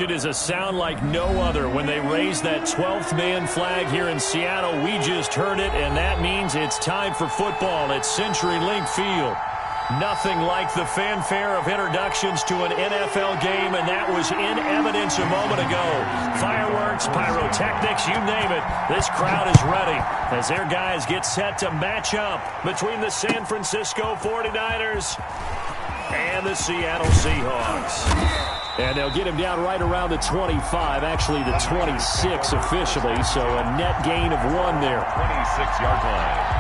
It is a sound like no other when they raise that 12th man flag here in Seattle. We just heard it, and that means it's time for football at CenturyLink Field. Nothing like the fanfare of introductions to an NFL game, and that was in evidence a moment ago. Fireworks, pyrotechnics, you name it. This crowd is ready as their guys get set to match up between the San Francisco 49ers and the Seattle Seahawks. And they'll get him down right around the 25, actually the 26 officially, so a net gain of 1 there. 26-yard line.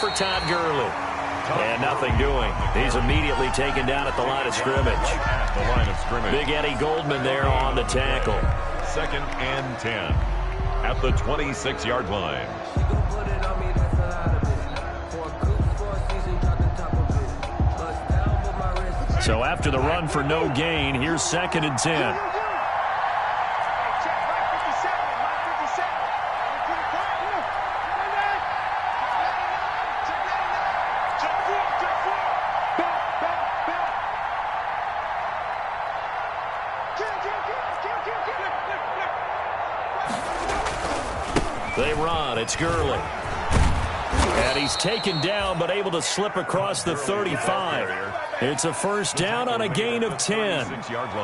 For Todd Gurley. And nothing doing. He's immediately taken down at the line of scrimmage. At the line of scrimmage. Big Eddie Goldman there on the tackle. 2nd and 10 at the 26-yard line. So after the run for no gain, here's 2nd and 10. They run. It's Gurley. And he's taken down but able to slip across the 35. It's a first down on a gain of 10.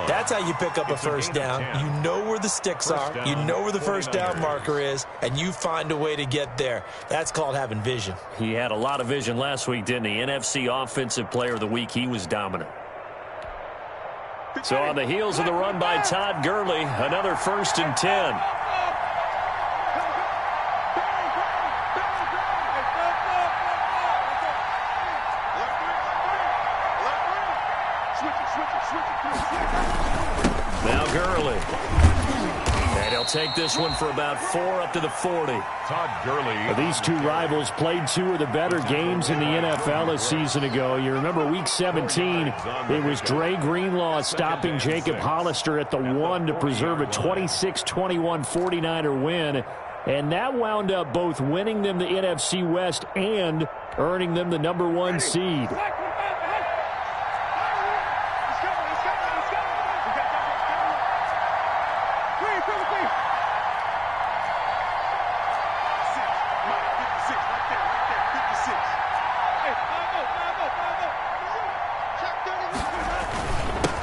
That's how you pick up a first down. You know where the sticks are. You know where the first down marker is, and you find a way to get there. That's called having vision. He had a lot of vision last week, didn't he? NFC Offensive Player of the Week. He was dominant. So on the heels of the run by Todd Gurley, another 1st and 10. Now Gurley. And he'll take this one for about 4 up to the 40. Todd Gurley. These two rivals played 2 of the better games in the NFL a season ago. You remember week 17, it was Dre Greenlaw stopping Jacob Hollister at the 1 to preserve a 26-21 49er win. And that wound up both winning them the NFC West and earning them the number 1 seed.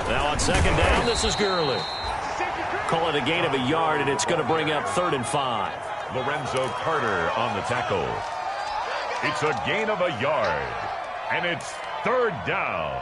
Now on 2nd down, this is Gurley. Call it a gain of a yard, and it's going to bring up 3rd and 5. Lorenzo Carter on the tackle. It's a gain of a yard, and it's 3rd down.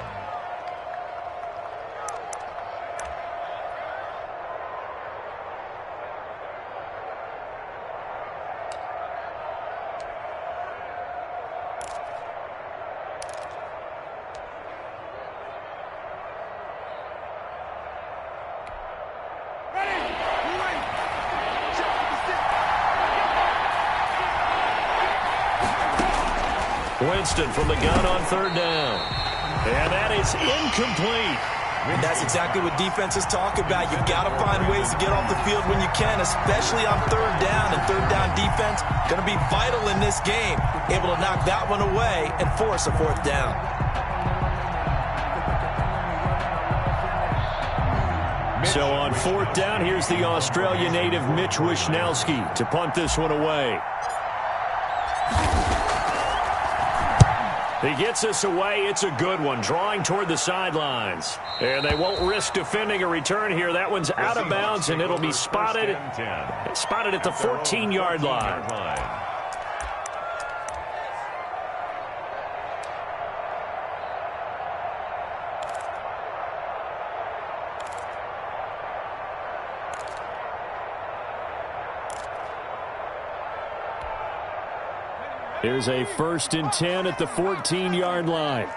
Winston from the gun on 3rd down. And that is incomplete. That's exactly what defenses talk about. You've got to find ways to get off the field when you can, especially on 3rd down. And 3rd down defense going to be vital in this game. Able to knock that one away and force a 4th down. So on 4th down, here's the Australia native Mitch Wishnowski to punt this one away. He gets us away. It's a good one, drawing toward the sidelines. And they won't risk defending a return here. That one's out of bounds, and it'll be spotted at the 14-yard line. Here's a 1st and 10 at the 14-yard line.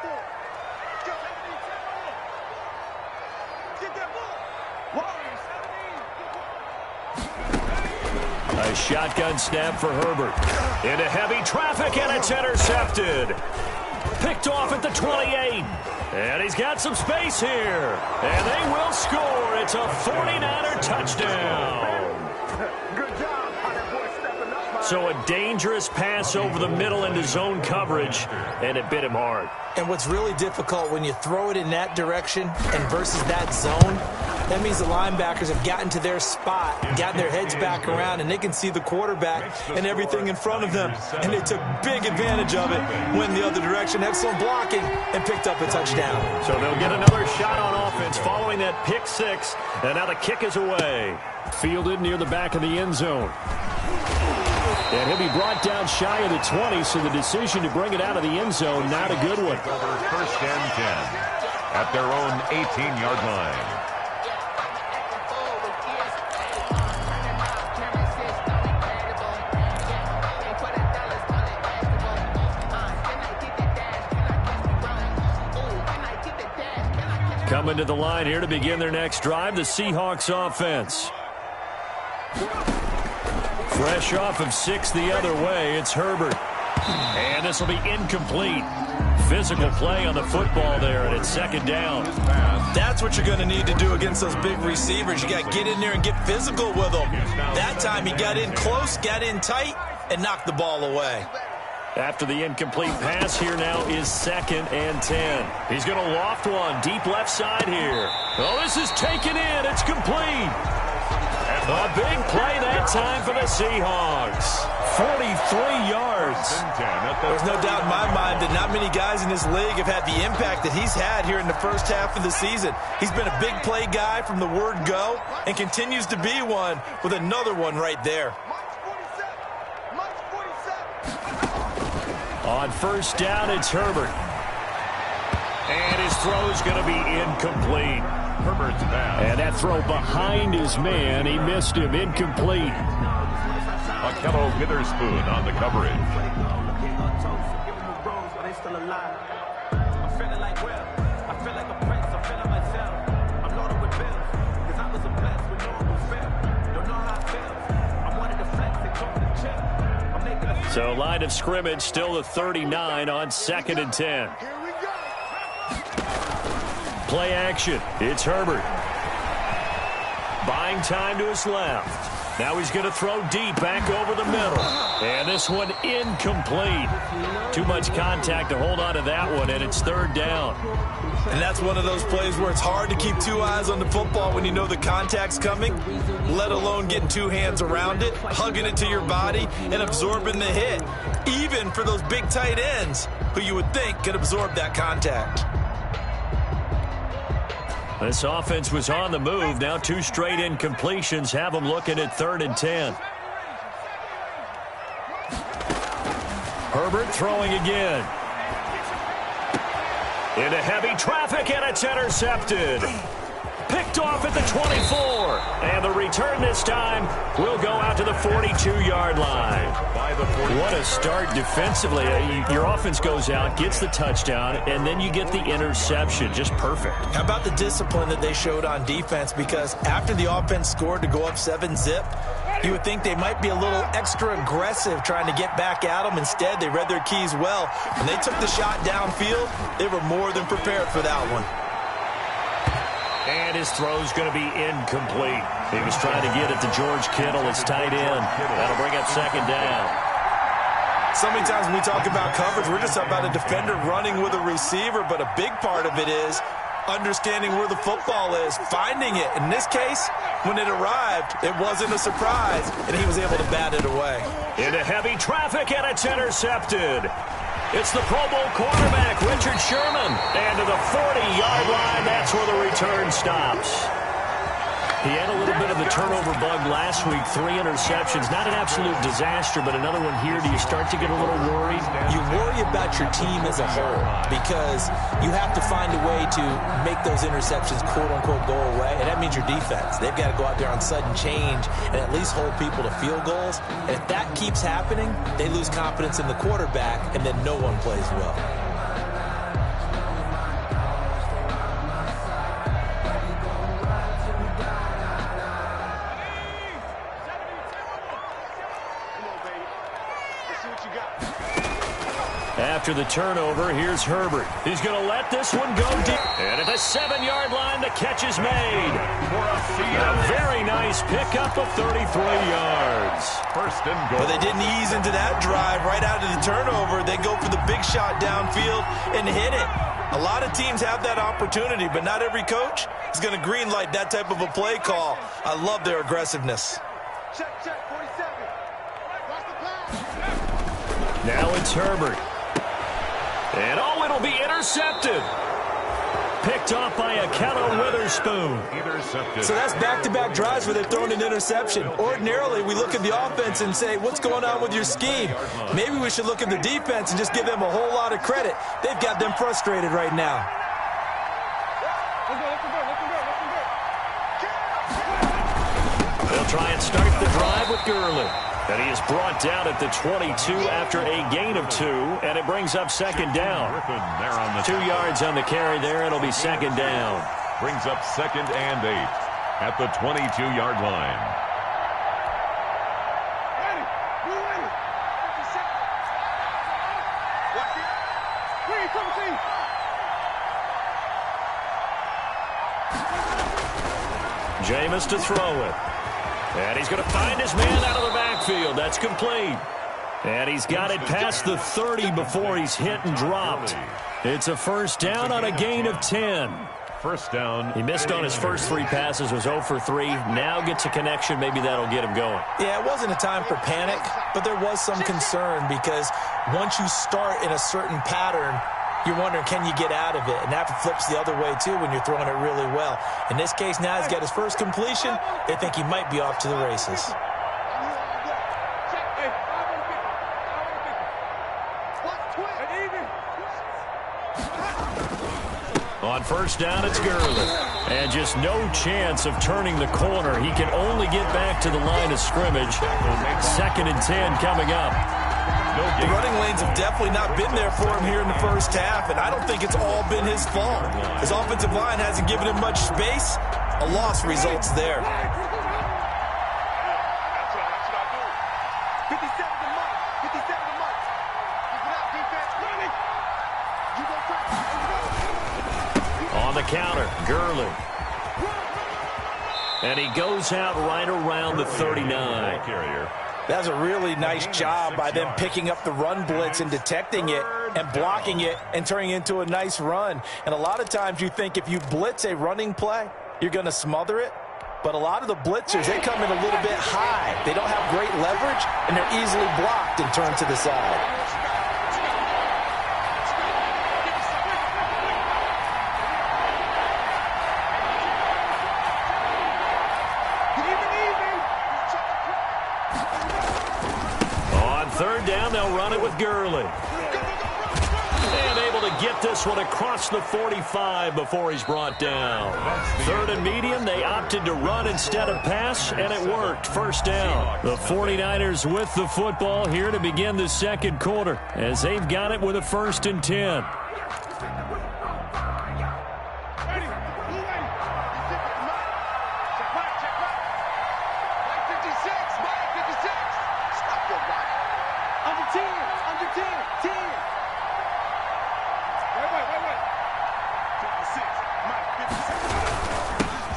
shotgun snap for Herbert. Into heavy traffic, and it's intercepted. Picked off at the 28. And he's got some space here. And they will score. It's a 49er touchdown. So a dangerous pass over the middle into zone coverage, and it bit him hard. And what's really difficult when you throw it in that direction and versus that zone, that means the linebackers have gotten to their spot, gotten their heads back around, and they can see the quarterback and everything in front of them. And they took big advantage of it, went the other direction, excellent blocking, and picked up a touchdown. So they'll get another shot on offense following that pick six, and now the kick is away. Fielded near the back of the end zone. And he'll be brought down shy of the 20, so the decision to bring it out of the end zone, not a good one. First and 10 at their own 18-yard line. Coming to the line here to begin their next drive, the Seahawks offense. Fresh off of 6 the other way, it's Herbert. And this will be incomplete. Physical play on the football there, and it's second down. That's what you're going to need to do against those big receivers. You got to get in there and get physical with them. That time he got in close, got in tight, and knocked the ball away. After the incomplete pass, here now is second and 10. He's going to loft one deep left side here. Oh, this is taken in. It's complete. A big play that time for the Seahawks. 43 yards. There's no doubt in my mind that not many guys in this league have had the impact that he's had here in the first half of the season. He's been a big play guy from the word go and continues to be one with another one right there. On first down, it's Herbert. And his throw's going to be incomplete. Herbert's pass. And that throw behind his man, he missed him, incomplete. Akello Witherspoon on the coverage. So line of scrimmage still the 39 on second and 10. Play action. It's Herbert. Buying time to his left. Now he's going to throw deep back over the middle. And this one incomplete. Too much contact to hold on to that one, and it's third down. And that's one of those plays where it's hard to keep two eyes on the football when you know the contact's coming, let alone getting two hands around it, hugging it to your body, and absorbing the hit, even for those big tight ends who you would think could absorb that contact. This offense was on the move. Now 2 straight incompletions have them looking at third and 10. Herbert throwing again. Into heavy traffic, and it's intercepted. Picked off at the 24. And the return this time will go out to the 42-yard line. What a start defensively. Your offense goes out, gets the touchdown, and then you get the interception. Just perfect. How about the discipline that they showed on defense? Because after the offense scored to go up 7-zip, you would think they might be a little extra aggressive trying to get back at them. Instead, they read their keys well. When they took the shot downfield, they were more than prepared for that one. And his throw's going to be incomplete. He was trying to get it to George Kittle. It's tight end. That'll bring up second down. So many times when we talk about coverage, we're just about a defender running with a receiver, but a big part of it is understanding where the football is, finding it. In this case, when it arrived, it wasn't a surprise, and he was able to bat it away. Into heavy traffic, and it's intercepted. It's the Pro Bowl quarterback, Richard Sherman. And to the 40-yard line, that's where the return stops. He had a little bit of the turnover bug last week, 3 interceptions. Not an absolute disaster, but another one here. Do you start to get a little worried? You worry about your team as a whole because you have to find a way to make those interceptions, quote-unquote, go away, and that means your defense. They've got to go out there on sudden change and at least hold people to field goals. And if that keeps happening, they lose confidence in the quarterback, and then no one plays well. After the turnover, here's Herbert. He's going to let this one go deep. And at the 7-yard line, the catch is made. A very nice pickup of 33 yards. First and goal. But they didn't ease into that drive right out of the turnover. They go for the big shot downfield and hit it. A lot of teams have that opportunity, but not every coach is going to green light that type of a play call. I love their aggressiveness. Check, 47. Watch the pass. Now it's Herbert. And it'll be intercepted. Picked off by Akello Witherspoon. Intercepted. So that's back-to-back drives where they're throwing an interception. Ordinarily, we look at the offense and say, what's going on with your scheme? Maybe we should look at the defense and just give them a whole lot of credit. They've got them frustrated right now. They'll try and start the drive with Gurley. And he is brought down at the 22 after a gain of 2, and it brings up second down. 2 yards on the carry there. It'll be second down. Brings up 2nd and 8 at the 22-yard line. Jameis to throw it. And he's going to find his man out of the backfield. That's complete. And he's got it past the 30 before he's hit and dropped. It's a first down on a gain of 10. First down. He missed on his first 3 passes, was 0 for 3. Now gets a connection. Maybe that'll get him going. Yeah, it wasn't a time for panic, but there was some concern because once you start in a certain pattern, you're wondering, can you get out of it? And that flips the other way, too, when you're throwing it really well. In this case, now he's got his first completion. They think he might be off to the races. On first down, it's Gurley. And just no chance of turning the corner. He can only get back to the line of scrimmage. 2nd and 10 coming up. The running lanes have definitely not been there for him here in the first half, and I don't think it's all been his fault. His offensive line hasn't given him much space. A loss results there. On the counter, Gurley. And he goes out right around the 39. That's a really nice job by them picking up the run blitz and detecting it and blocking it and turning it into a nice run. And a lot of times you think if you blitz a running play, you're going to smother it. But a lot of the blitzers, they come in a little bit high. They don't have great leverage, and they're easily blocked and turned to the side. Third down, they'll run it with Gurley. And able to get this one across the 45 before he's brought down. 3rd and medium, they opted to run instead of pass, and it worked. First down. The 49ers with the football here to begin the second quarter as they've got it with a 1st and 10.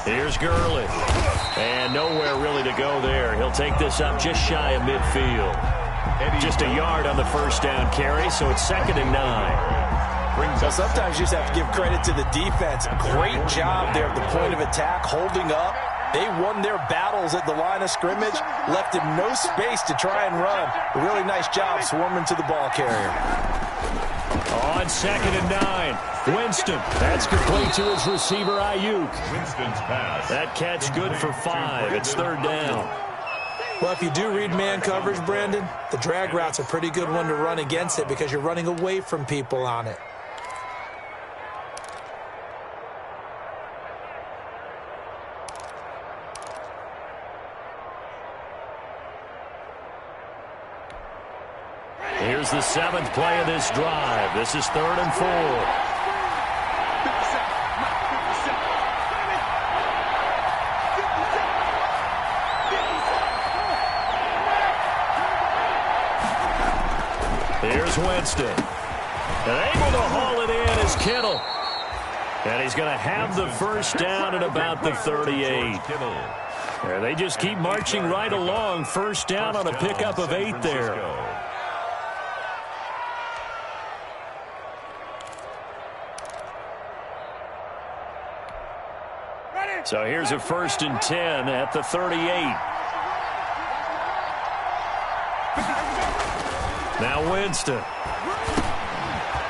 Here's Gurley. And nowhere really to go there. He'll take this up just shy of midfield. Just a yard on the first down carry, so it's 2nd and 9. So sometimes you just have to give credit to the defense. Great job there at the point of attack, holding up. They won their battles at the line of scrimmage, left him no space to try and run. A really nice job swarming to the ball carrier. On 2nd and 9. Winston. That's complete to his receiver, Ayuk. Winston's pass. That catch good for 5. It's 3rd down. Well, if you do read man coverage, Brandon, the drag route's a pretty good one to run against it because you're running away from people on it. Here's the 7th play of this drive. This is 3rd and 4. Here's Winston. And able to haul it in is Kittle. And he's going to have the first down at about the 38. There, they just keep marching right along. First down on a pickup of 8 there. So here's a 1st and 10 at the 38. Now Winston.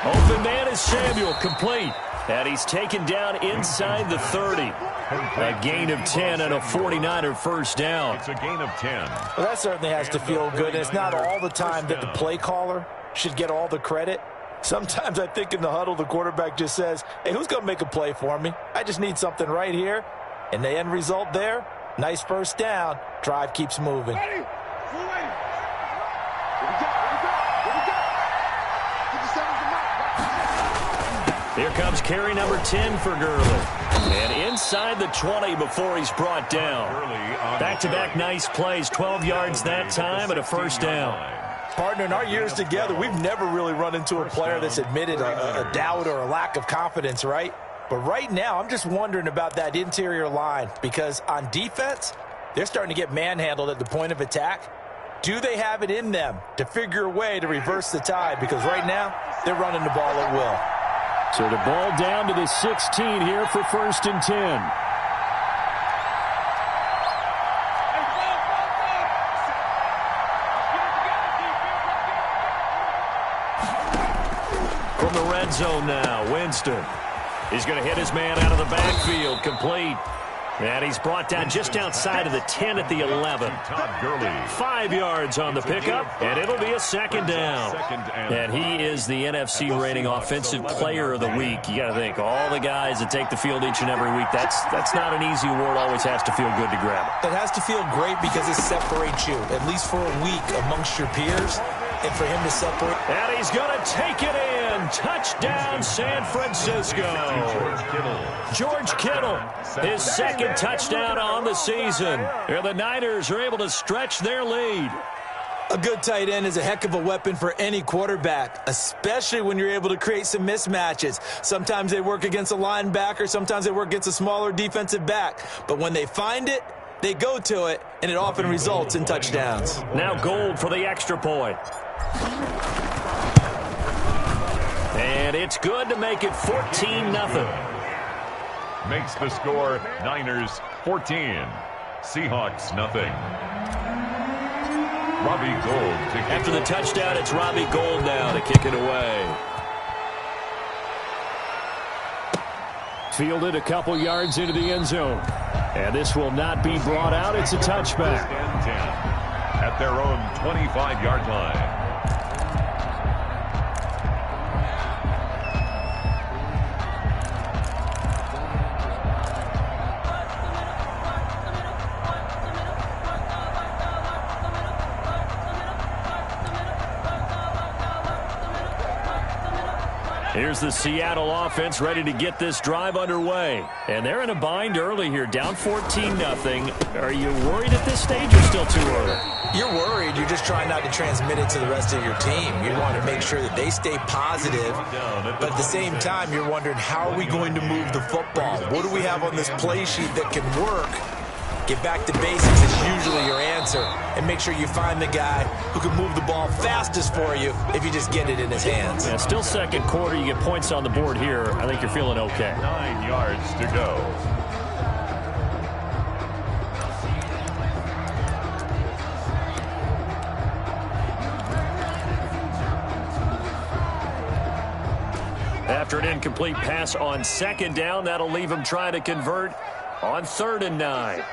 Open man is Samuel, complete. And he's taken down inside the 30. A gain of 10 and a 49er first down. It's a gain of 10. Well, that certainly has to feel good. It's not all the time that the play caller should get all the credit. Sometimes I think in the huddle, the quarterback just says, hey, who's going to make a play for me? I just need something right here. And the end result there, nice first down. Drive keeps moving. Here comes carry number 10 for Gurley. And inside the 20 before he's brought down. Back-to-back nice plays, 12 yards that time and a first down. Partner, in our years together, we've never really run into a player that's admitted a doubt or a lack of confidence, right? But right now, I'm just wondering about that interior line because on defense, they're starting to get manhandled at the point of attack. Do they have it in them to figure a way to reverse the tide? Because right now, they're running the ball at will. So the ball down to the 16 here for 1st and 10. From the red zone now, Winston. He's going to hit his man out of the backfield, complete. And he's brought down just outside of the 10 at the 11. 5 yards on the pickup, and it'll be a second down. And he is the NFC rating offensive player of the week. You got to think, all the guys that take the field each and every week, that's not an easy award. Always has to feel good to grab it. It has to feel great because it separates you, at least for a week, amongst your peers. And for him to separate. And he's going to take it in. Touchdown, San Francisco. George Kittle, his second touchdown on the season. And the Niners are able to stretch their lead. A good tight end is a heck of a weapon for any quarterback, especially when you're able to create some mismatches. Sometimes they work against a linebacker. Sometimes they work against a smaller defensive back. But when they find it, they go to it, and it often results in touchdowns. Now Gold for the extra point. And it's good to make it 14-0. Makes the score Niners 14. Seahawks nothing. Robbie Gould to kick. After the touchdown, it's Robbie Gould now to kick it away. Fielded a couple yards into the end zone. And this will not be brought out. It's a touchback. At their own 25-yard line. Here's the Seattle offense ready to get this drive underway. And they're in a bind early here, down 14-0. Are you worried at this stage or still too early? You're worried. You're just trying not to transmit it to the rest of your team. You want to make sure that they stay positive. But at the same time, you're wondering, how are we going to move the football? What do we have on this play sheet that can work? Get back to basics is usually your answer. And make sure you find the guy who can move the ball fastest for you if you just get it in his hands. Yeah, still second quarter. You get points on the board here. I think you're feeling okay. 9 yards to go. After an incomplete pass on second down, that'll leave him trying to convert on 3rd and 9.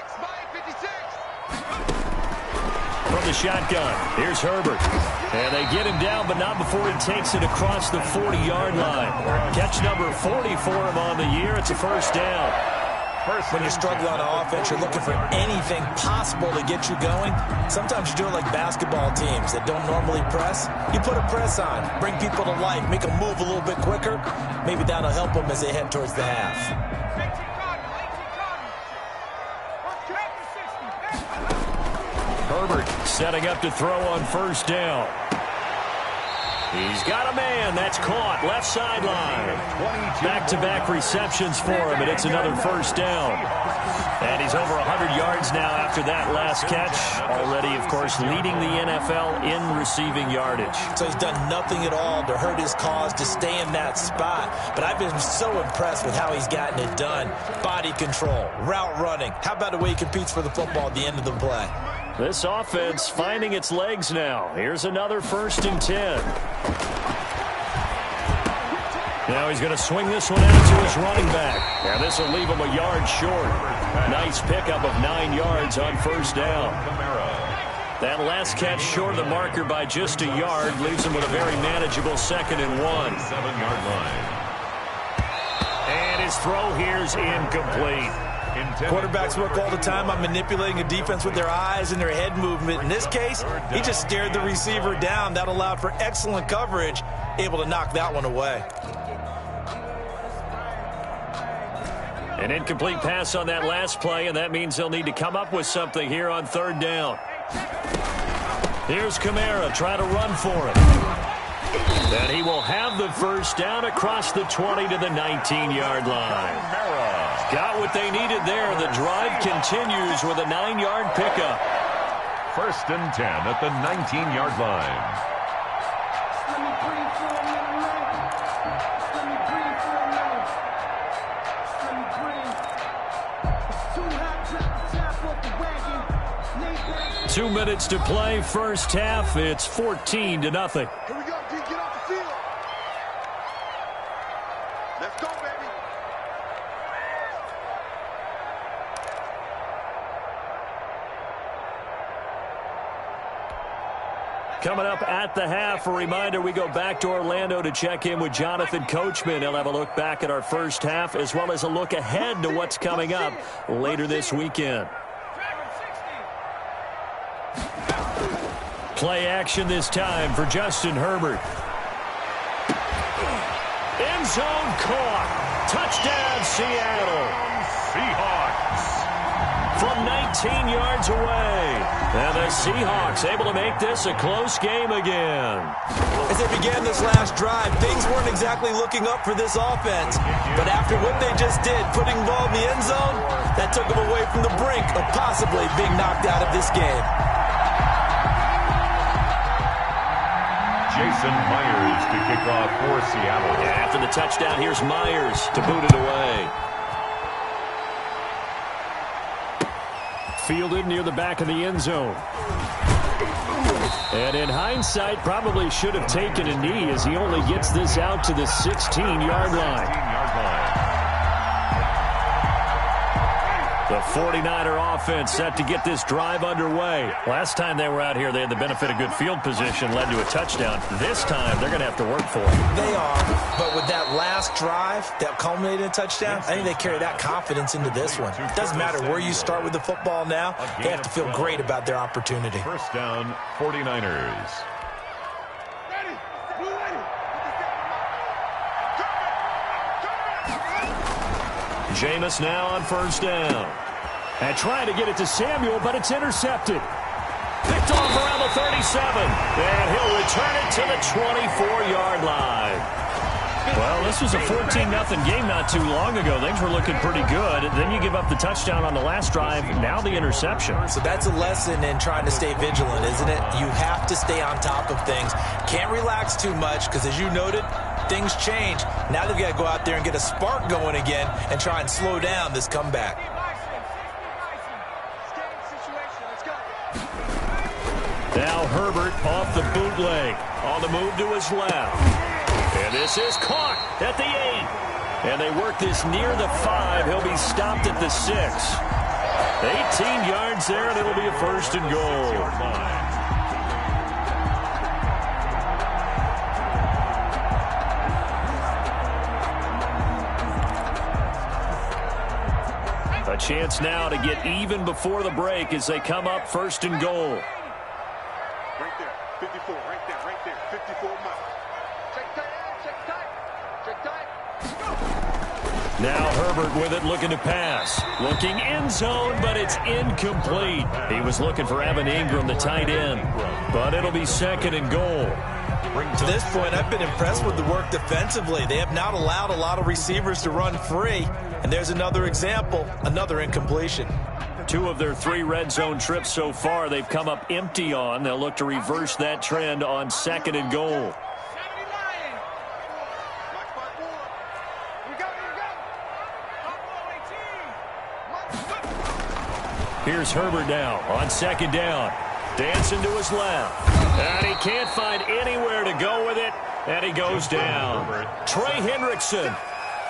From the shotgun, here's Herbert. And they get him down, but not before he takes it across the 40-yard line. Catch number 40 for him on the year. It's a first down. When you're struggling on offense, you're looking for anything possible to get you going. Sometimes you do it like basketball teams that don't normally press. You put a press on, bring people to life, make them move a little bit quicker. Maybe that'll help them as they head towards the half. Herbert setting up to throw on first down. He's got a man. That's caught. Left sideline. Back-to-back receptions for him, and it's another first down. And he's over 100 yards now after that last catch. Already, of course, leading the NFL in receiving yardage. So he's done nothing at all to hurt his cause, to stay in that spot. But I've been so impressed with how he's gotten it done. Body control, route running. How about the way he competes for the football at the end of the play? This offense finding its legs now. Here's another 1st and 10. Now he's going to swing this one out to his running back. Now this will leave him a yard short. Nice pickup of 9 yards on first down. That last catch short of the marker by just a yard leaves him with a very manageable 2nd and 1. 7-yard line. And his throw here's incomplete. Quarterbacks work all the time on manipulating a defense with their eyes and their head movement. In this case, he just stared the receiver down. That allowed for excellent coverage, able to knock that one away. An incomplete pass on that last play, and that means they'll need to come up with something here on 3rd down. Here's Kamara trying to run for it. And he will have the first down across the 20 to the 19-yard line. Got what they needed there. The drive continues with a 9-yard pickup. 1st and 10 at the 19-yard line. Two minutes to play, first half. It's 14-0. Here we go, D. Get off the field. Let's go, baby. Coming up at the half, a reminder, we go back to Orlando to check in with Jonathan Coachman. He'll have a look back at our first half as well as a look ahead to what's coming up later this weekend. Play action this time for Justin Herbert. End zone caught. Touchdown, Seattle. Seahawks. From 19 yards away. And the Seahawks able to make this a close game again. As they began this last drive, things weren't exactly looking up for this offense. But after what they just did, putting the ball in the end zone, that took them away from the brink of possibly being knocked out of this game. Jason Myers to kick off for Seattle. Yeah, after the touchdown, here's Myers to boot it away. Fielded near the back of the end zone. And in hindsight, probably should have taken a knee as he only gets this out to the 16-yard line. The 49er offense set to get this drive underway. Last time they were out here, they had the benefit of good field position, led to a touchdown. This time, they're going to have to work for it. They are, but with that last drive that culminated in a touchdown, I think they carry that confidence into this one. It doesn't matter where you start with the football now. They have to feel great about their opportunity. First down, 49ers. Jameis now on first down. And trying to get it to Samuel, but it's intercepted. Picked off around the 37. And he'll return it to the 24-yard line. Well, this was a 14-0 game not too long ago. Things were looking pretty good. Then you give up the touchdown on the last drive. Now the interception. So that's a lesson in trying to stay vigilant, isn't it? You have to stay on top of things. Can't relax too much because, as you noted, things change. Now they've got to go out there and get a spark going again and try and slow down this comeback. Now Herbert off the bootleg. On the move to his left. And this is caught at the 8. And they work this near the 5. He'll be stopped at the 6. 18 yards there, and it'll be a first and goal. A chance now to get even before the break as they come up first and goal. Right there, 54, right there, 54 miles. Check tight. Now Herbert with it, looking to pass. Looking end zone, but it's incomplete. He was looking for Evan Ingram, the tight end. But it'll be second and goal. To this point, I've been impressed with the work defensively. They have not allowed a lot of receivers to run free. And there's another example, another incompletion. 2 of their 3 red zone trips so far they've come up empty on. They'll look to reverse that trend on 2nd and goal. Here's Herbert now on 2nd down. Dancing to his left. And he can't find anywhere to go with it. And he goes down. Trey Hendrickson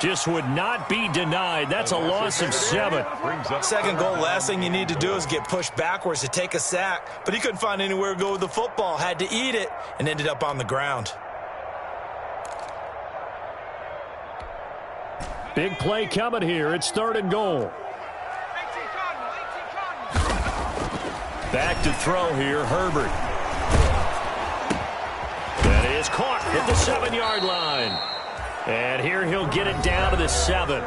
just would not be denied. That's a loss of 7. 2nd goal, last thing you need to do is get pushed backwards to take a sack. But he couldn't find anywhere to go with the football. Had to eat it and ended up on the ground. Big play coming here. It's 3rd and goal. Back to throw here, Herbert. That is caught at the 7-yard line. And here he'll get it down to the 7.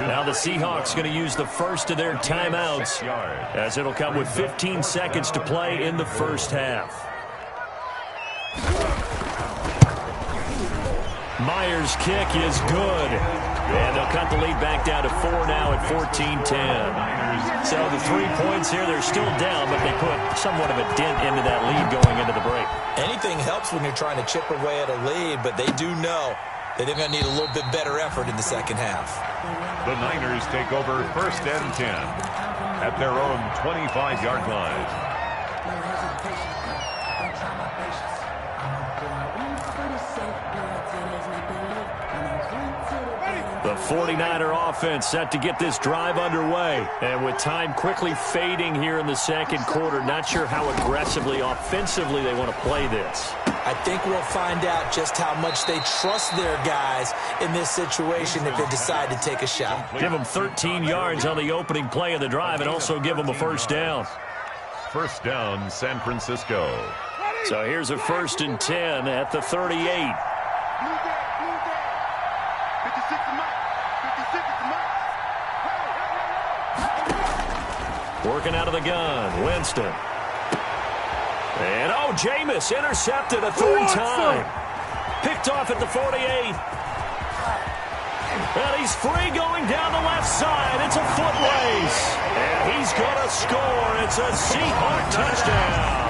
Now the Seahawks going to use the first of their timeouts, as it'll come with 15 seconds to play in the first half. Myers' kick is good. And they'll cut the lead back down to 4 now at 14-10. So the 3 points here, they're still down, but they put somewhat of a dent into that lead going into the break. Anything helps when you're trying to chip away at a lead, but they do know that they're going to need a little bit better effort in the second half. The Niners take over 1st and 10 at their own 25-yard line. The 49er offense set to get this drive underway. And with time quickly fading here in the 2nd quarter, not sure how aggressively, offensively they want to play this. I think we'll find out just how much they trust their guys in this situation if they decide to take a shot. Give them 13 yards on the opening play of the drive and also give them a 1st down. 1st down, San Francisco. So here's a 1st and 10 at the 38. Working out of the gun, Winston. And, oh, Jameis intercepted a 3rd time. Picked off at the 48. And he's free going down the left side. It's a foot race. And he's going to score. It's a Seahawk touchdown.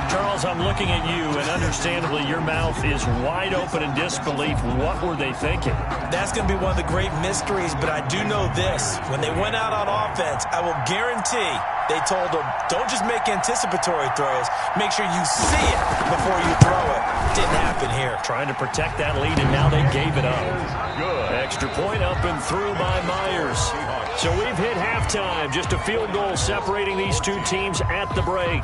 Charles, I'm looking at you, and understandably your mouth is wide open in disbelief. What were they thinking? That's going to be one of the great mysteries, but I do know this. When they went out on offense, I will guarantee they told them, don't just make anticipatory throws. Make sure you see it before you throw it. Didn't happen here. Trying to protect that lead, and now they gave it up. Good. Extra point up and through by Myers. So we've hit halftime. Just a field goal separating these 2 teams at the break.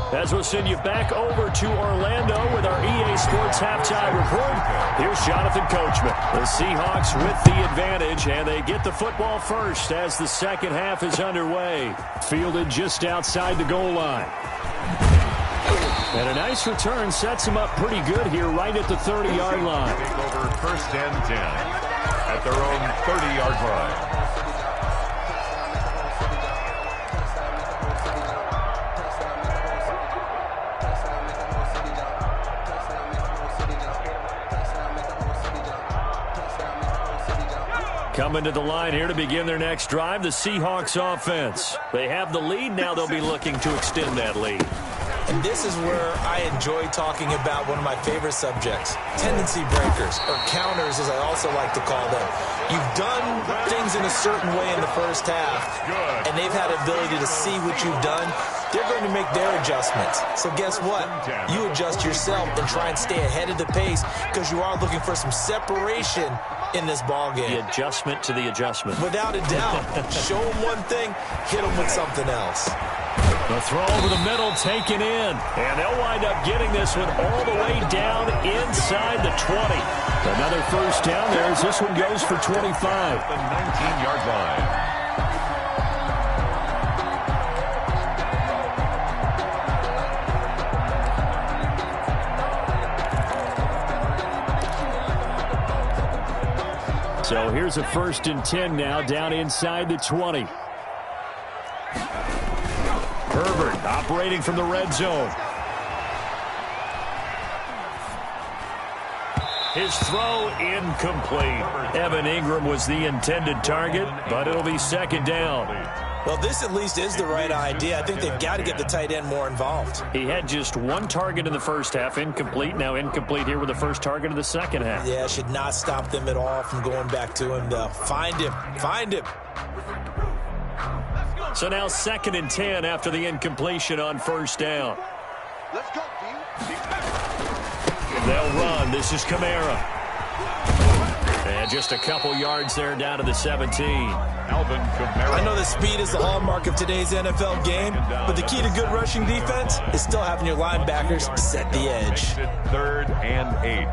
As we'll send you back over to Orlando with our EA Sports Halftime Report, here's Jonathan Coachman. The Seahawks with the advantage, and they get the football first as the second half is underway. Fielded just outside the goal line. And a nice return sets him up pretty good here right at the 30-yard line. Take over 1st and 10 at their own 30-yard line. Coming to the line here to begin their next drive, the Seahawks offense. They have the lead. Now they'll be looking to extend that lead. And this is where I enjoy talking about one of my favorite subjects, tendency breakers, or counters as I also like to call them. You've done things in a certain way in the first half, and they've had the ability to see what you've done. They're going to make their adjustments. So guess what? You adjust yourself and try and stay ahead of the pace because you are looking for some separation in this ball game. The adjustment to the adjustment. Without a doubt. Show them one thing, hit them with something else. The throw over the middle taken in. And they'll wind up getting this one all the way down inside the 20. Another 1st down there as this one goes for 25. The 19-yard line. So here's a 1st and 10 now down inside the 20. Herbert operating from the red zone. His throw incomplete. Evan Ingram was the intended target, but it'll be second down. Well, this at least is the right idea. I think they've got to get the tight end more involved. He had just one target in the first half, incomplete. Now incomplete here with the first target of the second half. Yeah, should not stop them at all from going back to him, though. Find him. Find him. So now 2nd and 10 after the incompletion on first down. Let's go, D. They'll run. This is Kamara. And just a couple yards there down to the 17. Alvin Kamara. I know that speed is the hallmark of today's NFL game, but the key to good rushing defense is still having your linebackers set the edge. 3rd and 8.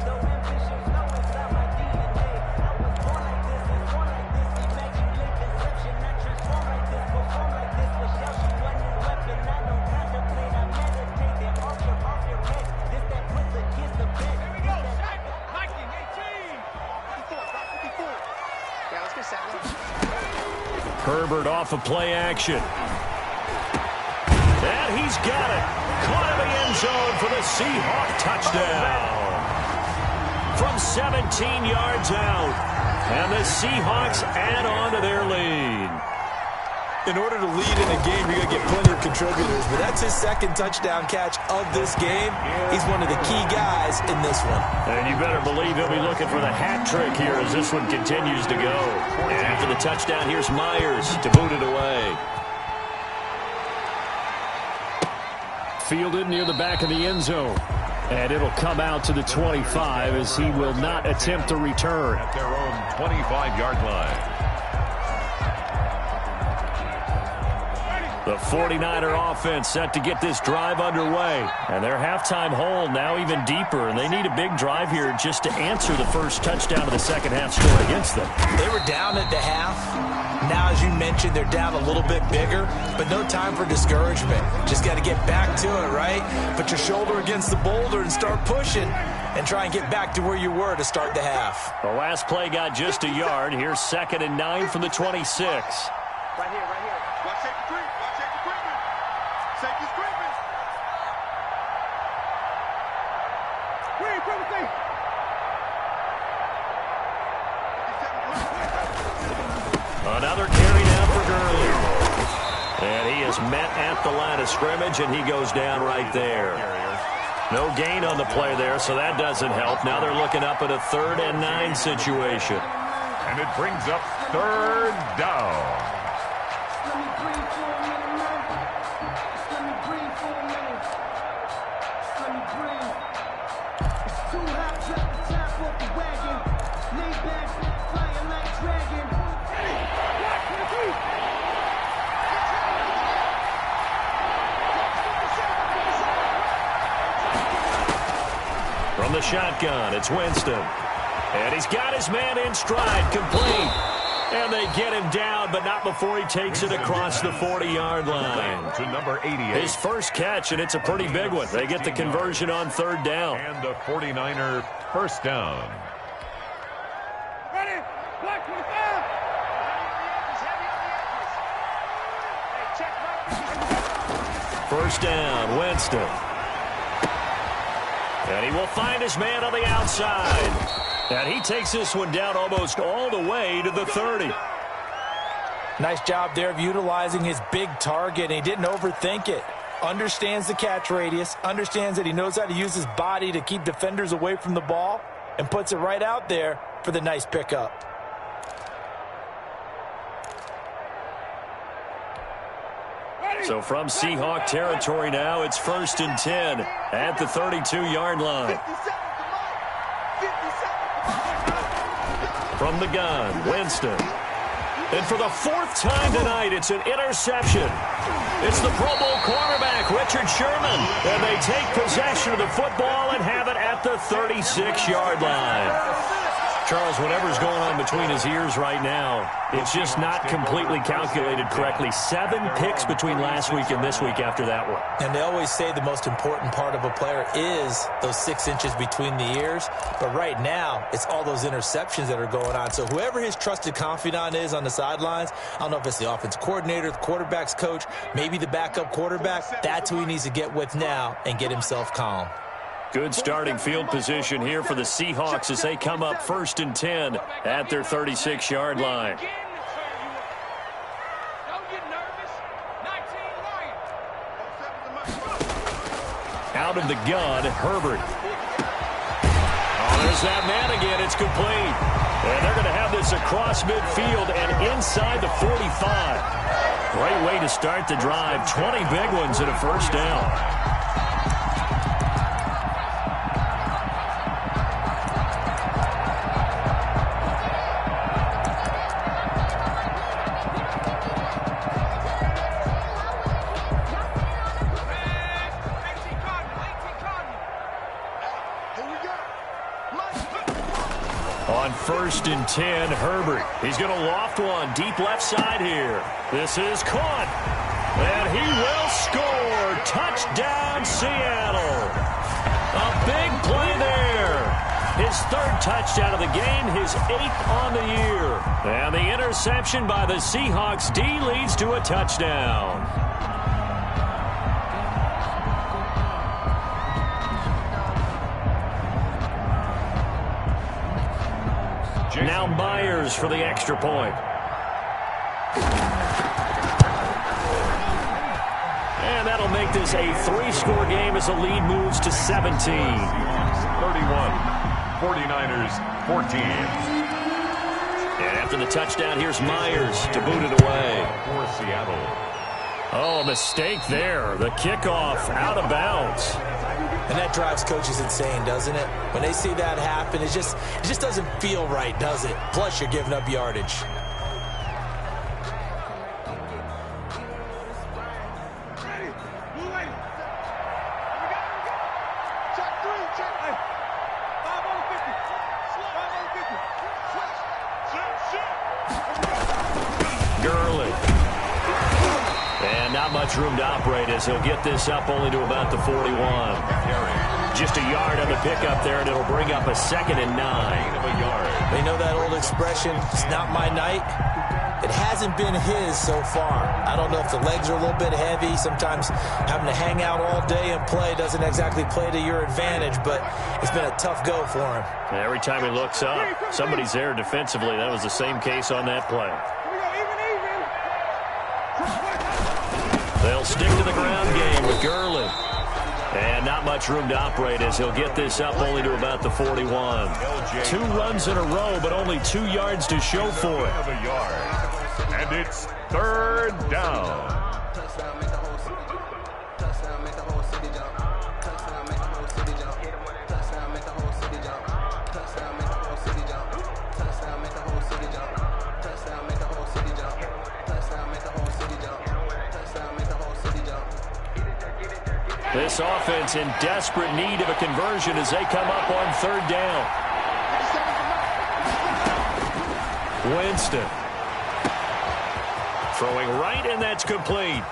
Herbert off of play action. And he's got it. Caught in the end zone for the Seahawk touchdown. From 17 yards out. And the Seahawks add on to their lead. In order to lead in a game, you're going to get plenty of contributors, but that's his 2nd touchdown catch of this game. He's one of the key guys in this one. And you better believe he'll be looking for the hat trick here as this one continues to go. And after the touchdown, here's Myers to boot it away. Fielded near the back of the end zone. And it'll come out to the 25 as he will not attempt to return. At their own 25-yard line. The 49er offense set to get this drive underway. And their halftime hole now even deeper. And they need a big drive here just to answer the first touchdown of the second half score against them. They were down at the half. Now, as you mentioned, they're down a little bit bigger, but no time for discouragement. Just got to get back to it, right? Put your shoulder against the boulder and start pushing and try and get back to where you were to start the half. The last play got just a yard. Here's 2nd and 9 from the 26. Right here, right here. Watch safety creep. Watch safety creeping. Safety's creeping. Creep, creep. Another carry down for Gurley. And he is met at the line of scrimmage, and he goes down right there. No gain on the play there, so that doesn't help. Now they're looking up at a 3rd and 9 situation. And it brings up 3rd down. From the shotgun, it's Winston. And he's got his man in stride, complete. And they get him down, but not before he takes it across the 40-yard line. To number 88. His first catch, and it's a pretty big one. They get the conversion on 3rd down. And the 49er first down. Ready? Black 25. First down, Winston. And he will find his man on the outside. And he takes this one down almost all the way to the 30. Nice job there of utilizing his big target. He didn't overthink it. Understands the catch radius. Understands that he knows how to use his body to keep defenders away from the ball. And puts it right out there for the nice pickup. So from Seahawk territory now, it's 1st and 10 at the 32-yard line. From the gun, Winston. And for the 4th time tonight, it's an interception. It's the Pro Bowl cornerback, Richard Sherman. And they take possession of the football and have it at the 36-yard line. Charles, whatever's going on between his ears right now, it's just not completely calculated correctly. 7 picks between last week and this week after that one. And they always say the most important part of a player is those 6 inches between the ears. But right now, it's all those interceptions that are going on. So whoever his trusted confidant is on the sidelines, I don't know if it's the offensive coordinator, the quarterback's coach, maybe the backup quarterback, that's who he needs to get with now and get himself calm. Good starting field position here for the Seahawks as they come up 1st and 10 at their 36-yard line. Out of the gun, Herbert. Oh, there's that man again. It's complete. And they're going to have this across midfield and inside the 45. Great way to start the drive. 20 big ones and a first down. On 1st and 10, Herbert. He's going to loft one deep left side here. This is caught. And he will score. Touchdown, Seattle. A big play there. His 3rd touchdown of the game, his 8th on the year. And the interception by the Seahawks D leads to a touchdown. Now Myers for the extra point. And that'll make this a 3-score game as the lead moves to 17. 31. 49ers 14. And after the touchdown, here's Myers to boot it away. For Seattle. Oh, a mistake there. The kickoff out of bounds. And that drives coaches insane, doesn't it? When they see that happen, it just doesn't feel right, does it? Plus, you're giving up yardage. Gurley. And not much room to operate as he'll get this up only to about the 41. Just a yard on the pickup there, and it'll bring up a 2nd and 9. They know that old expression, it's not my night. It hasn't been his so far. I don't know if the legs are a little bit heavy. Sometimes having to hang out all day and play doesn't exactly play to your advantage, but it's been a tough go for him. And every time he looks up, somebody's there defensively. That was the same case on that play. They'll stick to the ground game with Gurley. And not much room to operate as he'll get this up only to about the 41. 2 runs in a row, but only 2 yards to show for it. And it's 3rd down. This offense in desperate need of a conversion as they come up on 3rd down. Winston. Throwing right, and that's complete.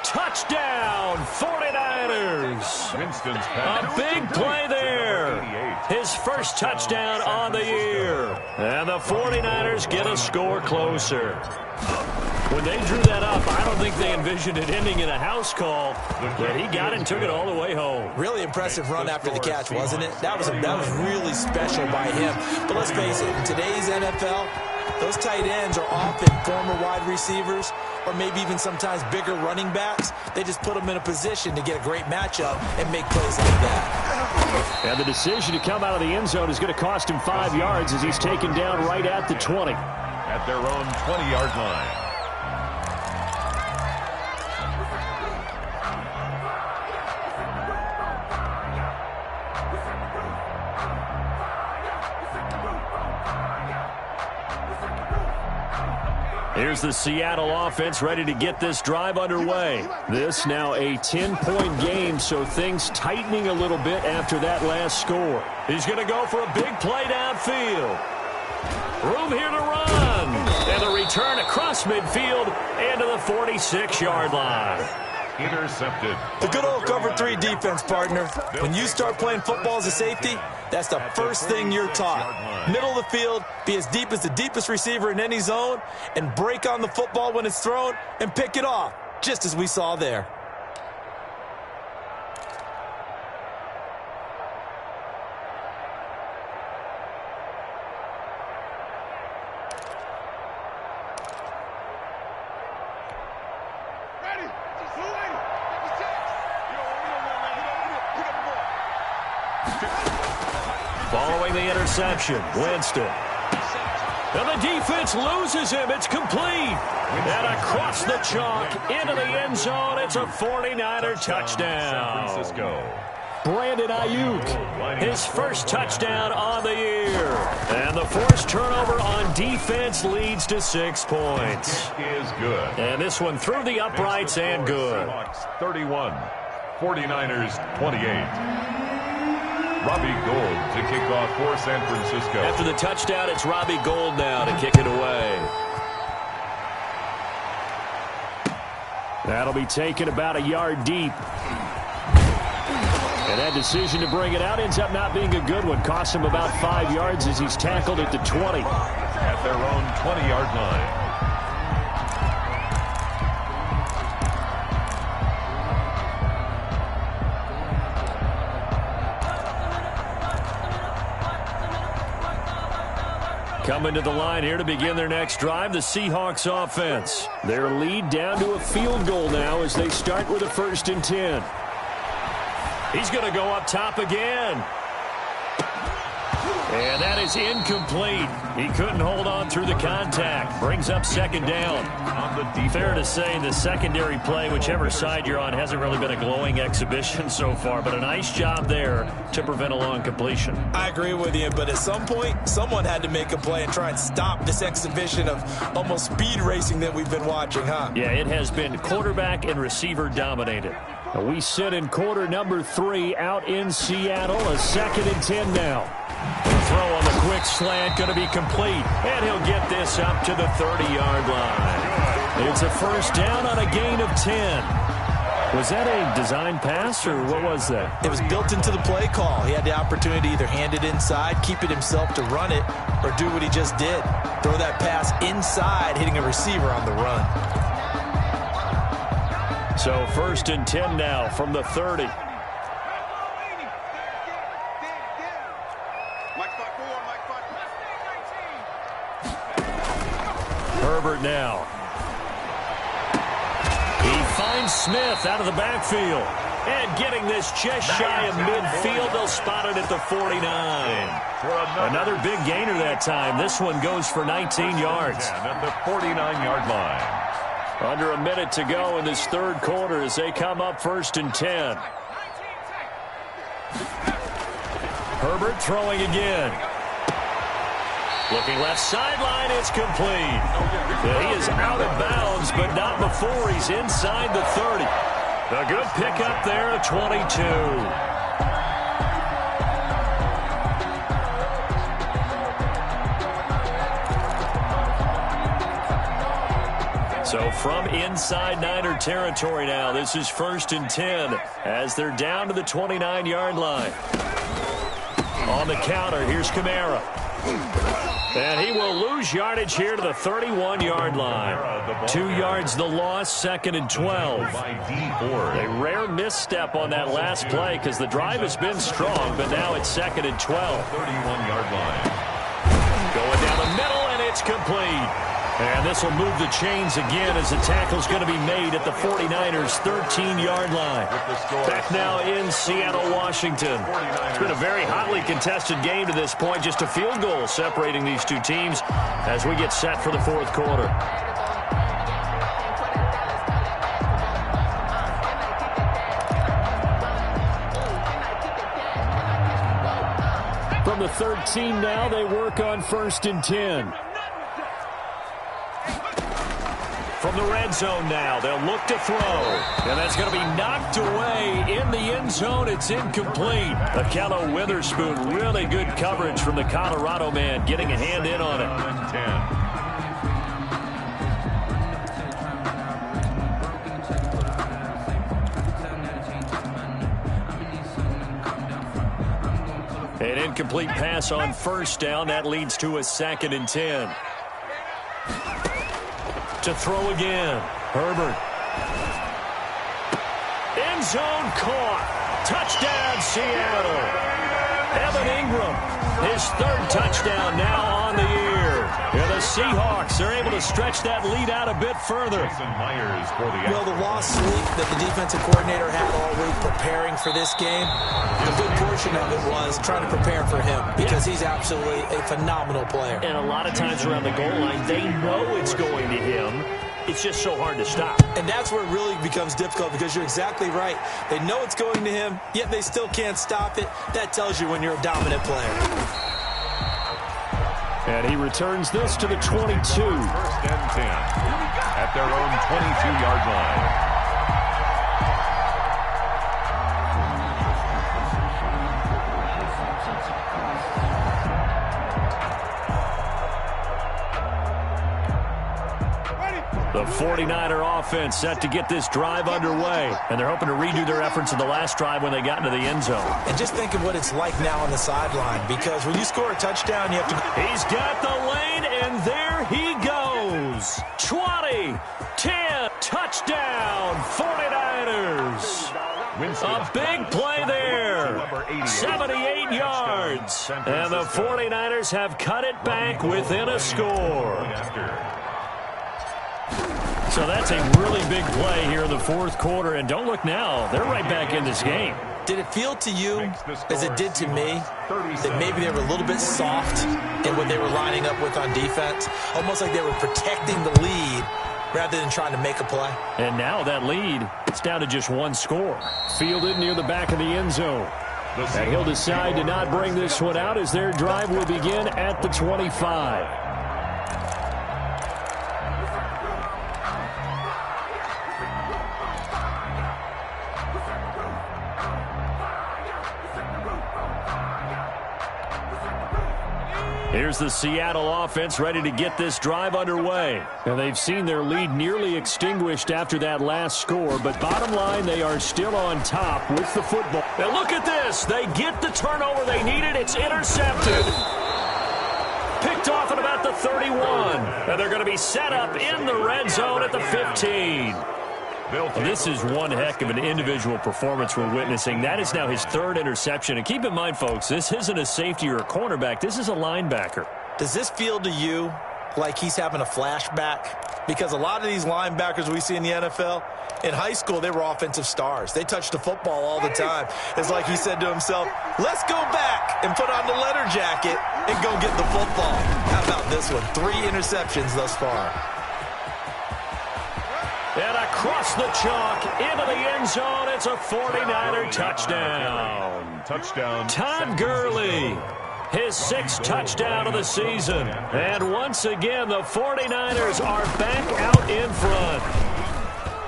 Touchdown, 49ers. Winston's A big play there. His 1st touchdown on the year. And the 49ers get a score closer. When they drew that up, I don't think they envisioned it ending in a house call, but he got it and took it all the way home. Really impressive run after the catch, wasn't it? That was really special by him. But let's face it, in today's NFL, those tight ends are often former wide receivers or maybe even sometimes bigger running backs. They just put them in a position to get a great matchup and make plays like that. And the decision to come out of the end zone is going to cost him 5 yards as he's taken down right at the 20. At their own 20-yard line. Here's the Seattle offense ready to get this drive underway. This now a 10-point game, so things tightening a little bit after that last score. He's going to go for a big play downfield. Room here to run. And the return across midfield into the 46-yard line. Intercepted. The good old cover 3 defense, partner. When you start playing football as a safety, that's the first thing you're taught. Middle of the field, be as deep as the deepest receiver in any zone, and break on the football when it's thrown and pick it off, just as we saw there. Following the interception, Winston. And the defense loses him. It's complete. And across the chalk into the end zone. It's a 49er touchdown. San Francisco. Brandon Ayuk, his first touchdown on the year. And the forced turnover on defense leads to 6 points. Is good. And this one through the uprights and good. Seahawks 31, 49ers 28. Robbie Gould to kick off for San Francisco. After the touchdown, it's Robbie Gould now to kick it away. That'll be taken about a yard deep. And that decision to bring it out ends up not being a good one. Costs him about 5 yards as he's tackled at the 20. At their own 20-yard line. Coming to the line here to begin their next drive, the Seahawks offense. Their lead down to a field goal now as they start with a 1st and 10. He's going to go up top again. And that is incomplete. He couldn't hold on through the contact. Brings up 2nd down. Fair to say the secondary play, whichever side you're on, hasn't really been a glowing exhibition so far, but a nice job there to prevent a long completion. I agree with you, but at some point, someone had to make a play and try and stop this exhibition of almost speed racing that we've been watching, huh? Yeah, it has been quarterback and receiver dominated. We sit in quarter number 3 out in Seattle, a 2nd and 10 now. The throw on the quick slant going to be complete, and he'll get this up to the 30-yard line. It's a 1st down on a gain of 10. Was that a design pass, or what was that? It was built into the play call. He had the opportunity to either hand it inside, keep it himself to run it, or do what he just did. Throw that pass inside, hitting a receiver on the run. So 1st and 10 now from the 30. Herbert now. He finds Smith out of the backfield. And getting this just shy of midfield, they'll spot it at the 49. Another big gainer that time. This one goes for 19 yards. At the 49-yard line. Under a minute to go in this 3rd quarter as they come up 1st and 10. Herbert throwing again. Looking left sideline, it's complete. He is out of bounds, but not before he's inside the 30. A good pickup there at 22. So from inside Niner territory now, this is 1st and 10 as they're down to the 29-yard line. On the counter, here's Kamara. And he will lose yardage here to the 31-yard line. 2 yards the loss, 2nd and 12. A rare misstep on that last play because the drive has been strong, but now it's 2nd and 12. 31-yard line. Going down the middle, and it's complete. And this will move the chains again as the tackle's going to be made at the 49ers' 13-yard line. Back now in Seattle, Washington. It's been a very hotly contested game to this point. Just a field goal separating these two teams as we get set for the 4th quarter. From the 13 now, they work on 1st and 10. From the red zone now, they'll look to throw. And that's going to be knocked away in the end zone. It's incomplete. Akello Witherspoon, really good coverage from the Colorado man, getting a hand in on it. An incomplete pass on 1st down. That leads to a 2nd and 10. To throw again. Herbert. End zone caught. Touchdown, Seattle. Evan Ingram, his 3rd touchdown now on the year. Yeah, the Seahawks are able to stretch that lead out a bit further. Well, the lost sleep that the defensive coordinator had all week preparing for this game, a good portion of it was trying to prepare for him because he's absolutely a phenomenal player. And a lot of times around the goal line, they know it's going to him. It's just so hard to stop. And that's where it really becomes difficult because you're exactly right. They know it's going to him, yet they still can't stop it. That tells you when you're a dominant player. And he returns this to the 22. 1st and 10 at their own 22-yard line. The 49er offense set to get this drive underway. And they're hoping to redo their efforts in the last drive when they got into the end zone. And just think of what it's like now on the sideline, because when you score a touchdown, you have to... He's got the lane, and there he goes. 20, 10, touchdown, 49ers. A big play there. 78 yards. And the 49ers have cut it back within a score. So that's a really big play here in the fourth quarter. And don't look now, they're right back in this game. Did it feel to you, as it did to me, that maybe they were a little bit soft in what they were lining up with on defense? Almost like they were protecting the lead rather than trying to make a play. And now that lead, it's down to just one score. Fielded near the back of the end zone. And he'll decide to not bring this one out as their drive will begin at the 25. Here's the Seattle offense ready to get this drive underway. And they've seen their lead nearly extinguished after that last score. But bottom line, they are still on top with the football. Now look at this. They get the turnover they needed. It's intercepted. Picked off at about the 31. And they're going to be set up in the red zone at the 15. Well, this is one heck of an individual performance we're witnessing. That is now his third interception. And keep in mind, folks, this isn't a safety or a cornerback. This is a linebacker. Does this feel to you like he's having a flashback? Because a lot of these linebackers we see in the NFL, in high school, they were offensive stars. They touched the football all the time. It's like he said to himself, let's go back and put on the leather jacket and go get the football. How about this one? 3 interceptions thus far. And across the chalk, into the end zone, it's a 49er touchdown. Todd Gurley, his 6th touchdown of the season. And once again, the 49ers are back out in front.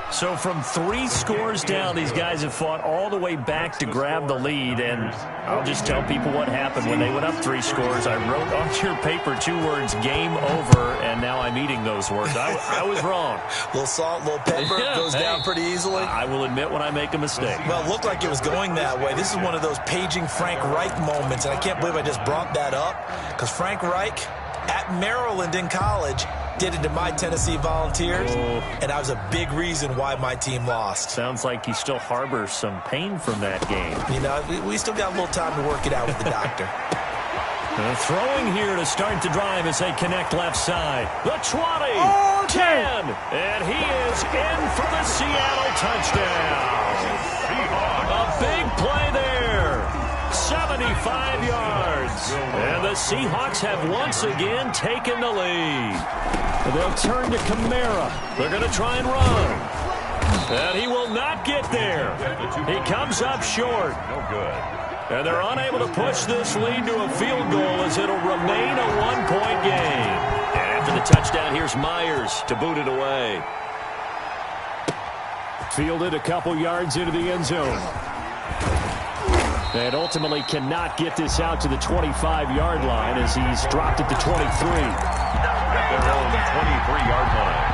So from 3 scores down, these guys have fought all the way back to grab the lead. And I'll just tell people what happened when they went up 3 scores. I wrote on your paper 2 words, game over, and now I'm eating those words. I was wrong. Little salt, little pepper, goes down pretty easily. I will admit when I make a mistake. Well, it looked like it was going that way. This is one of those paging Frank Reich moments, and I can't believe I just brought that up, because Frank Reich at Maryland in college did it to my Tennessee Volunteers, and that was a big reason why my team lost. Sounds like he still harbors some pain from that game. You know, we still got a little time to work it out with the doctor. Throwing here to start the drive as they connect left side. The 20, 10, and he is in for the Seattle touchdown. A big play there. 75 yards. And the Seahawks have once again taken the lead. They'll turn to Kamara. They're going to try and run. And he will not get there. He comes up short. No good. And they're unable to push this lead to a field goal as it'll remain a 1-point game. And after the touchdown, here's Myers to boot it away. Fielded a couple yards into the end zone. And ultimately cannot get this out to the 25-yard line as he's dropped at the 23. At their own 23-yard line.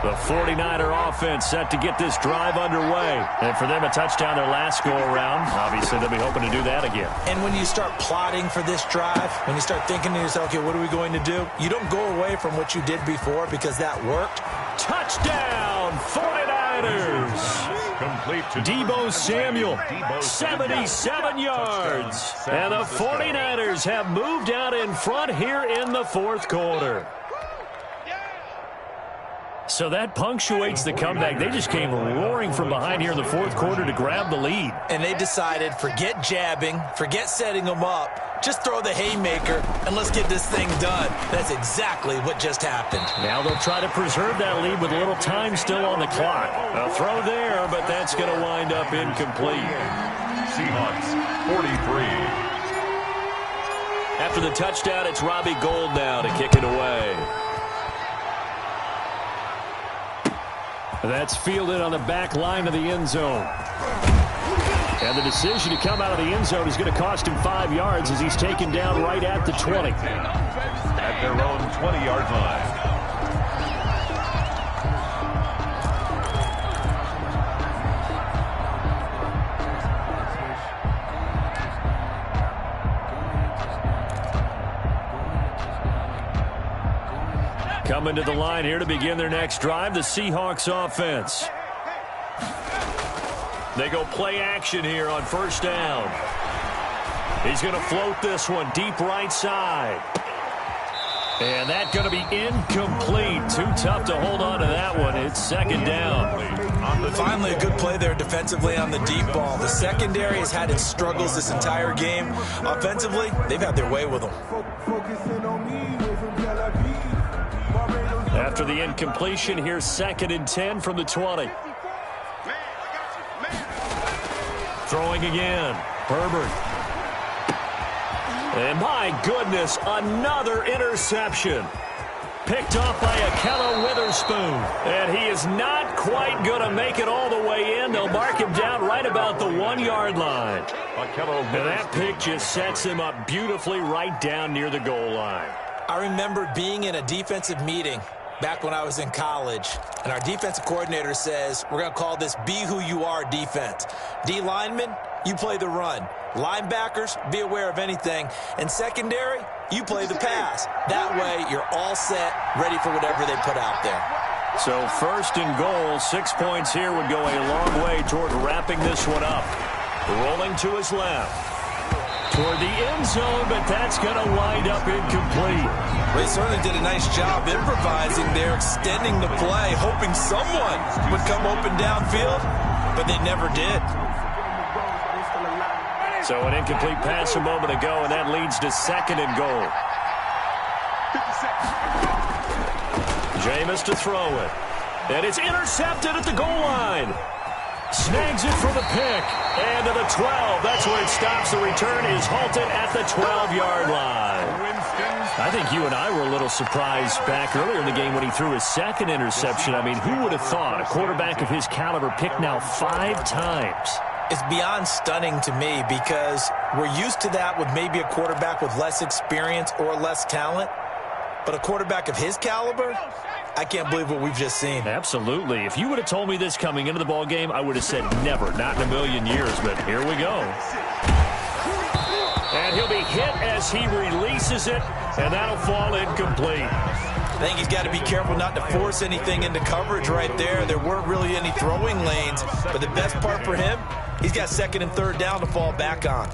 The 49er offense set to get this drive underway. And for them, a touchdown their last go-around. Obviously, they'll be hoping to do that again. And when you start plotting for this drive, when you start thinking to yourself, okay, what are we going to do? You don't go away from what you did before because that worked. Touchdown, 49ers! 49ers. Complete to Deebo Samuel, 77 yards. And the 49ers have moved out in front here in the fourth quarter. So that punctuates the comeback. They just came roaring from behind here in the fourth quarter to grab the lead. And they decided, forget jabbing, forget setting them up, just throw the haymaker, and let's get this thing done. That's exactly what just happened. Now they'll try to preserve that lead with a little time still on the clock. A throw there, but that's going to wind up incomplete. Seahawks 43. After the touchdown, it's Robbie Gould now to kick it away. That's fielded on the back line of the end zone. And the decision to come out of the end zone is going to cost him 5 yards as he's taken down right at the 20. At their own 20-yard line. Coming to the line here to begin their next drive, the Seahawks offense. They go play action here on first down. He's going to float this one deep right side. And that's going to be incomplete. Too tough to hold on to that one. It's second down. Finally, a good play there defensively on the deep ball. The secondary has had its struggles this entire game. Offensively, they've had their way with them. After the incompletion, here's 2nd and 10 from the 20. Throwing again. Herbert. And my goodness, another interception. Picked off by Akello Witherspoon. And he is not quite going to make it all the way in. They'll mark him down right about the 1-yard line. And that pick just sets him up beautifully right down near the goal line. I remember being in a defensive meeting back when I was in college, and our defensive coordinator says, we're going to call this Be Who You Are defense. D linemen, you play the run. Linebackers, be aware of anything. And secondary, you play the pass. That way, you're all set, ready for whatever they put out there. So 1st and goal, 6 points here would go a long way toward wrapping this one up. Rolling to his left. Toward the end zone, but that's going to wind up incomplete. They certainly did a nice job improvising there, extending the play, hoping someone would come open downfield, but they never did. So an incomplete pass a moment ago, and that leads to 2nd and goal. Jameis to throw it. And it's intercepted at the goal line. Snags it for the pick. And to the 12. That's where it stops. The return is halted at the 12-yard line. I think you and I were a little surprised back earlier in the game when he threw his 2nd interception. I mean, who would have thought a quarterback of his caliber picked now 5 times? It's beyond stunning to me because we're used to that with maybe a quarterback with less experience or less talent. But a quarterback of his caliber, I can't believe what we've just seen. Absolutely. If you would have told me this coming into the ball game, I would have said never, not in a million years. But here we go. And he'll be hit as he releases it, and that'll fall incomplete. I think he's got to be careful not to force anything into coverage right there. There weren't really any throwing lanes, but the best part for him, he's got 2nd and 3rd down to fall back on.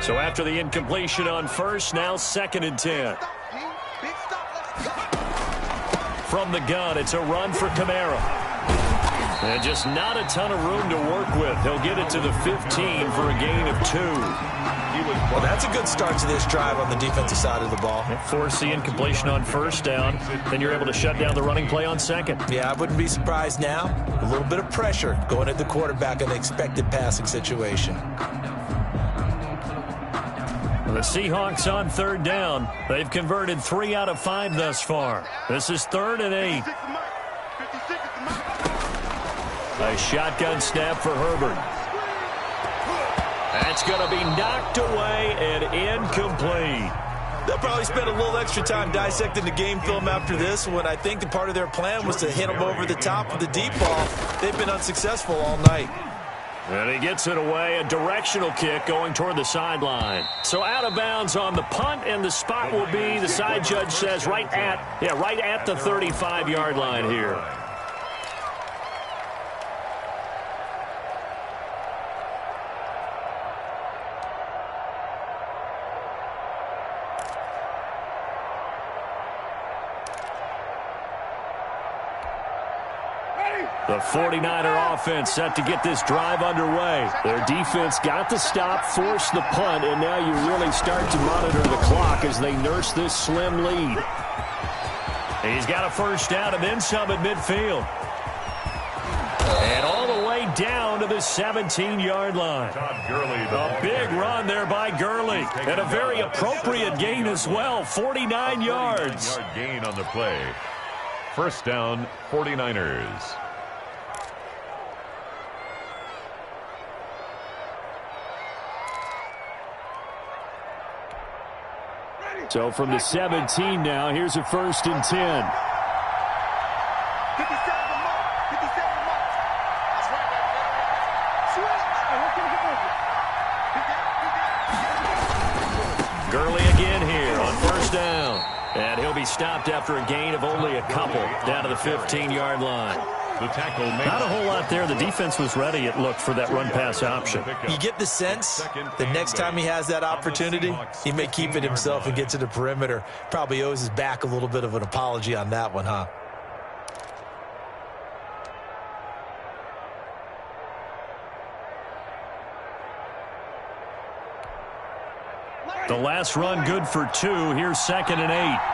So after the incompletion on first, now 2nd and 10. From the gun, it's a run for Kamara. And just not a ton of room to work with. He'll get it to the 15 for a gain of 2. Well, that's a good start to this drive on the defensive side of the ball. Force the incompletion on first down. Then you're able to shut down the running play on 2nd. Yeah, I wouldn't be surprised now. A little bit of pressure going at the quarterback in the expected passing situation. The Seahawks on 3rd down. They've converted 3 out of 5 thus far. This is 3rd and 8. A shotgun snap for Herbert. That's going to be knocked away and incomplete. They'll probably spend a little extra time dissecting the game film after this one. I think the part of their plan was to hit them over the top of the deep ball. They've been unsuccessful all night. And he gets it away, a directional kick going toward the sideline. So out of bounds on the punt, and the spot will be, the side judge says, right at the 35-yard line here. The 49er offense set to get this drive underway. Their defense got the stop, forced the punt, and now you really start to monitor the clock as they nurse this slim lead. He's got a first down and then some at midfield. And all the way down to the 17-yard line. A big run there by Gurley. And a very appropriate gain as well, 49 yards. Gain on the play. First down, 49ers. So from the 17 now, here's a 1st and 10. Gurley again here on first down. And he'll be stopped after a gain of only a couple down to the 15-yard line. The tackle made. Not a whole lot there. The defense was ready, it looked, for that run-pass option. You get the sense that next time he has that opportunity, he may keep it himself and get to the perimeter. Probably owes his back a little bit of an apology on that one, huh? The last run good for 2. Here's 2nd and 8.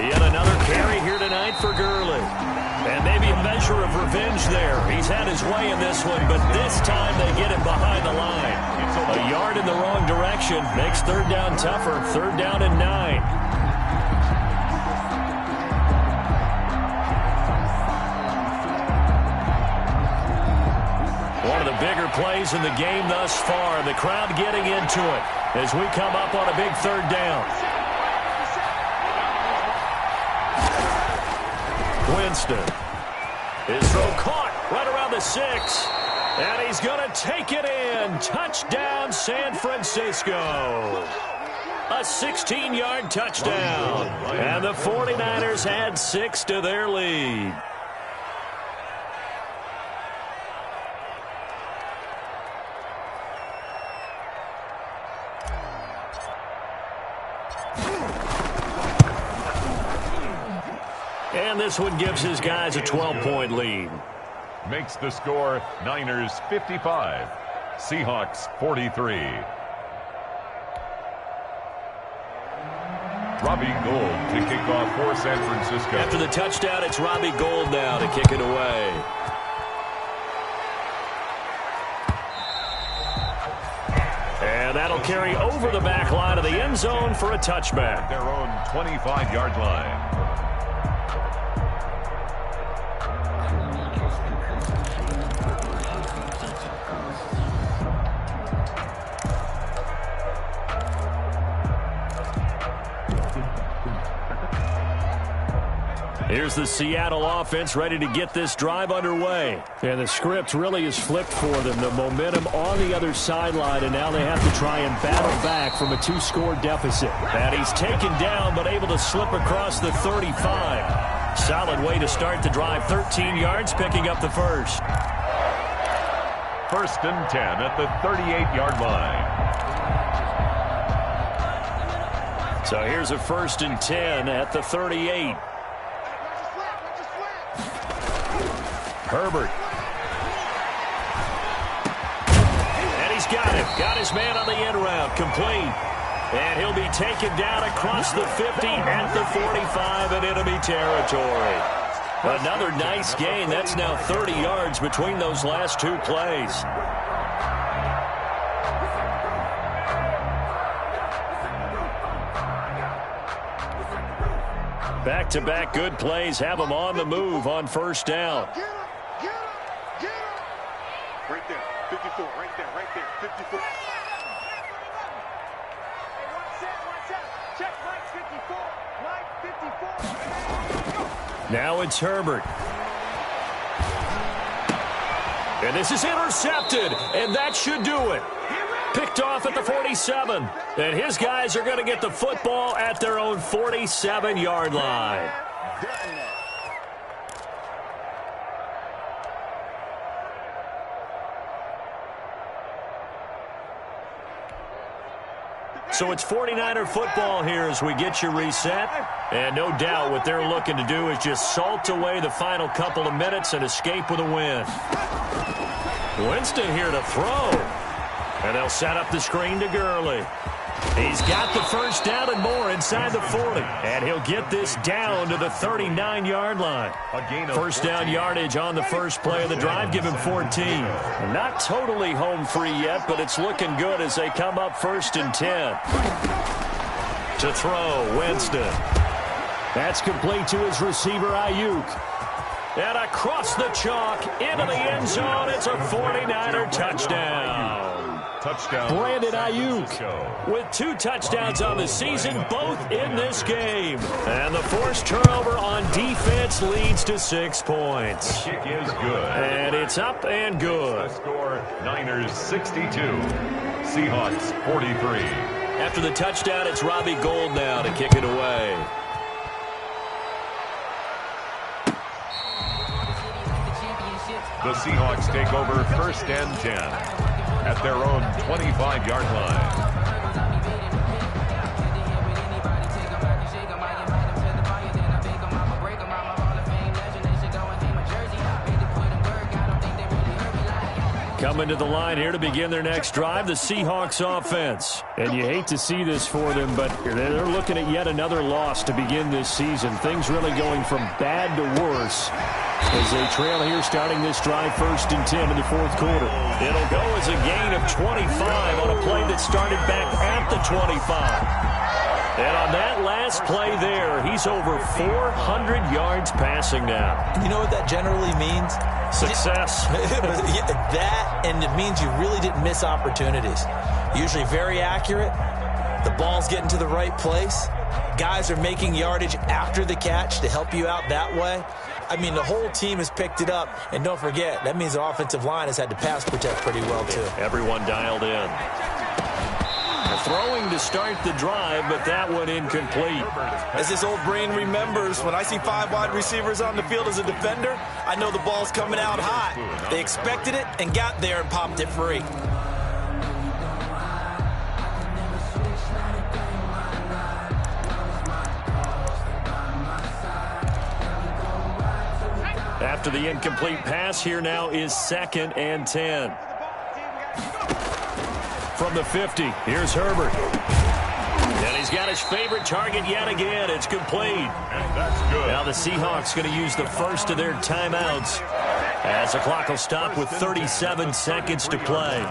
Yet another carry here tonight for Gurley. And maybe a measure of revenge there. He's had his way in this one, but this time they get him behind the line. A yard in the wrong direction makes 3rd down tougher. 3rd down and 9. One of the bigger plays in the game thus far. The crowd getting into it as we come up on a big 3rd down. Winston. His throw caught right around the 6. And he's going to take it in. Touchdown, San Francisco. A 16-yard touchdown. And the 49ers add 6 to their lead. And this one gives his guys a 12-point lead. Makes the score Niners 55, Seahawks 43. Robbie Gould to kick off for San Francisco. After the touchdown, it's Robbie Gould now to kick it away. And that'll carry over the back line of the end zone for a touchback. Their own 25-yard line. Here's the Seattle offense ready to get this drive underway. And the script really is flipped for them. The momentum on the other sideline, and now they have to try and battle back from a 2-score deficit. And he's taken down, but able to slip across the 35. Solid way to start the drive. 13 yards, picking up the first. 1st and 10 at the 38-yard line. So here's a 1st and 10 at the 38. Herbert. And he's got it. Got his man on the end route. Complete. And he'll be taken down across the 50 at the 45 in enemy territory. Another nice gain. That's now 30 yards between those last 2 plays. Back-to-back good plays have them on the move on first down. Right there, 54, right there, 54. Check Mike 54. Mike 54. Now it's Herbert. And this is intercepted, and that should do it. Picked off at the 47. And his guys are going to get the football at their own 47-yard line. So it's 49er football here as we get you reset. And no doubt what they're looking to do is just salt away the final couple of minutes and escape with a win. Winston here to throw. And they'll set up the screen to Gurley. He's got the first down and more inside the 40. And he'll get this down to the 39-yard line. First down yardage on the first play of the drive. Give him 14. Not totally home free yet, but it's looking good as they come up 1st and 10. To throw, Winston. That's complete to his receiver, Ayuk. And across the chalk, into the end zone. It's a 49er touchdown. Brandon Ayuk with 2 touchdowns on the season, both in this game. And the forced turnover on defense leads to 6 points. The kick is good. And it's up and good. The score, Niners 62, Seahawks 43. After the touchdown, it's Robbie Gould now to kick it away. The Seahawks take over 1st and 10 at their own 25-yard line. Coming to the line here to begin their next drive, the Seahawks offense. And you hate to see this for them, but they're looking at yet another loss to begin this season. Things really going from bad to worse as they trail here starting this drive 1st and 10 in the 4th quarter. It'll go as a gain of 25 on a play that started back at the 25. And on that last play there, he's over 400 yards passing now. You know what that generally means? Success. That, and it means you really didn't miss opportunities. Usually very accurate. The ball's getting to the right place. Guys are making yardage after the catch to help you out that way. I mean, the whole team has picked it up. And don't forget, that means the offensive line has had to pass protect pretty well, too. Everyone dialed in. Throwing to start the drive, but that one incomplete. As this old brain remembers, when I see 5 wide receivers on the field as a defender, I know the ball's coming out hot. They expected it and got there and popped it free. After the incomplete pass, here now is 2nd and 10. From the 50, here's Herbert. And he's got his favorite target yet again. It's complete. And that's good. Now the Seahawks going to use the first of their timeouts as the clock will stop with 37 seconds to play.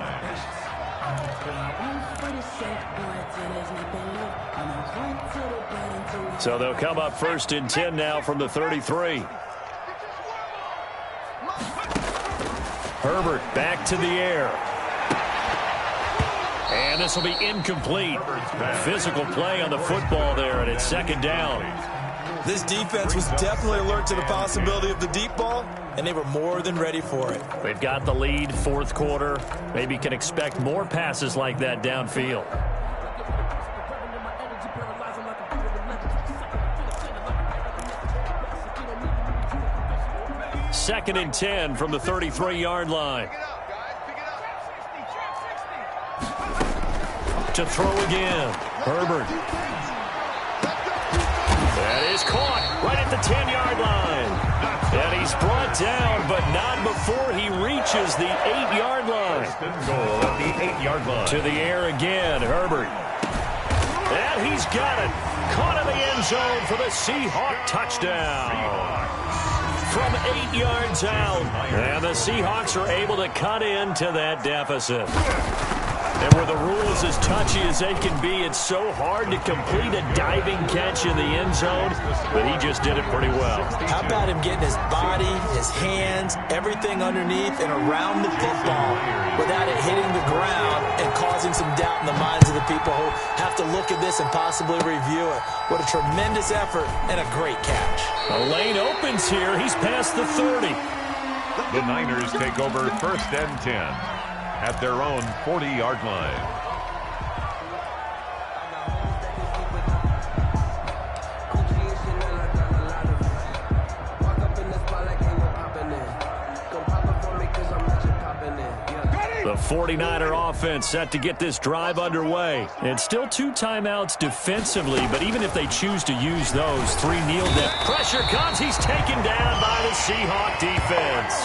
So they'll come up 1st and 10 now from the 33. Herbert back to the air. And this will be incomplete. Physical play on the football there, and it's 2nd down. This defense was definitely alert to the possibility of the deep ball, and they were more than ready for it. They've got the lead, 4th quarter. Maybe can expect more passes like that downfield. Second and 10 from the 33-yard line. To throw again. Herbert. That is caught right at the 10-yard line. And he's brought down, but not before he reaches the 8-yard line. Goal at the 8-yard line. To the air again, Herbert. And he's got it. Caught in the end zone for the Seahawk touchdown. From 8 yards out. And the Seahawks are able to cut into that deficit. And with the rules as touchy as they can be, it's so hard to complete a diving catch in the end zone, but he just did it pretty well. How about him getting his body, his hands, everything underneath and around the football without it hitting the ground and causing some doubt in the minds of the people who have to look at this and possibly review it. What a tremendous effort and a great catch. The lane opens here. He's past the 30. The Niners take over 1st and 10 at their own 40-yard line. The 49er offense set to get this drive underway. It's still 2 timeouts defensively, but even if they choose to use those, 3 kneel down. Pressure comes. He's taken down by the Seahawk defense.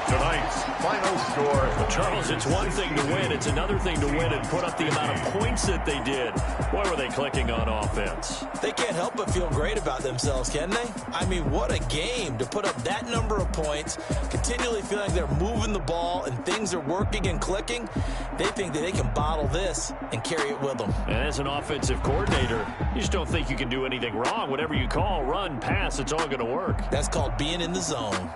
Tonight's final score. Well, Charles, it's one thing to win. It's another thing to win and put up the amount of points that they did. Boy, were they clicking on offense. They can't help but feel great about themselves, can they? I mean, what a game to put up that number of points, continually feeling like they're moving the ball and things are working and clicking. They think that they can bottle this and carry it with them. And as an offensive coordinator, you just don't think you can do anything wrong. Whatever you call, run, pass, it's all going to work. That's called being in the zone.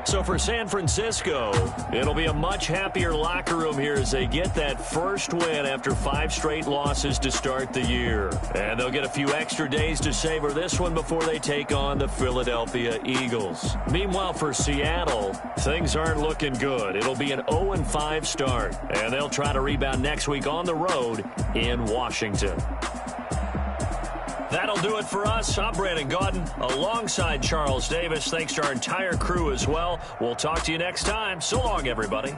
So for San Francisco, it'll be a much happier locker room here as they get that first win after 5 straight losses to start the year. And they'll get a few extra days to savor this one before they take on the Philadelphia Eagles. Meanwhile, for Seattle, things aren't looking good. It'll be an 0-5 start, and they'll try to rebound next week on the road in Washington. That'll do it for us. I'm Brandon Gaudin alongside Charles Davis. Thanks to our entire crew as well. We'll talk to you next time. So long, everybody.